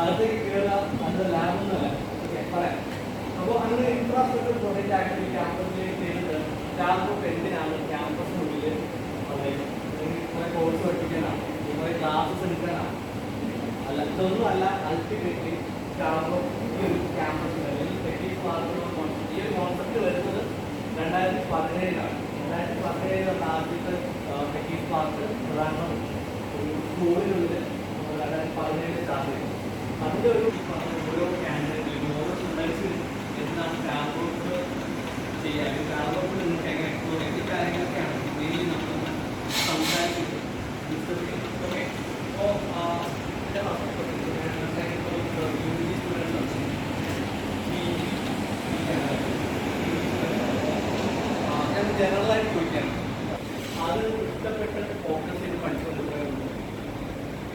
അകത്തേക്ക് കയറുക, അത് ലാബൊന്നുമല്ല. ഓക്കെ, പറയാം. അപ്പോൾ അങ്ങനെ ഇൻഫ്രാസ്ട്രക്ചർ പ്രൊജക്റ്റ് ആയിട്ട് ക്യാമ്പസിലേക്ക് ചെയ്തിട്ട് സ്റ്റാഫ് എന്തിനാണ് ക്യാമ്പസിനുള്ളിൽ കുറേ കോഴ്സ് പഠിപ്പിക്കാനാണ്, കുറേ ക്ലാസ്സസ് എടുക്കാനാണ്. അല്ല, ഇതൊന്നും അല്ല. അൾട്ടിമേറ്റ്ലി സ്റ്റാഫ് ഈ ഒരു ക്യാമ്പസിൽ അല്ലെങ്കിൽ ടെക്നിക് പാർക്ക് ഈ ഒരു കോൺസെപ്റ്റ് വരുന്നത് 2017 2017 ആദ്യത്തെ ടെക്നിക് പാർക്ക് പ്രധാന ഒരു സ്കൂളിനുള്ളിൽ 2017 സ്റ്റാർട്ട് ചെയ്തു. അതിൻ്റെ ഒരു ഓരോ കാൻഡിഡേറ്റിലും ഓരോ സ്റ്റുഡൻസിനും എന്താണ് ക്യാമ്പസ് ചെയ്യുക, ക്യാമ്പസിൽ നിങ്ങൾക്ക് എങ്ങനെ എക്സ്പ്ലോർ ചെയ്യുക, ഈ കാര്യങ്ങളൊക്കെയാണ് മെയിൻലി നമ്മൾ സംസാരിക്കുന്നത്, ഡിസ്കസ് ചെയ്യുന്നത്. ഓക്കെ, അപ്പോൾ ഞാൻ ജനറലായിട്ട് ചോദിക്കുകയാണ്, അത് ഇഷ്ടപ്പെട്ട് ഫോക്കസ് ചെയ്ത് പഠിക്കുന്നത്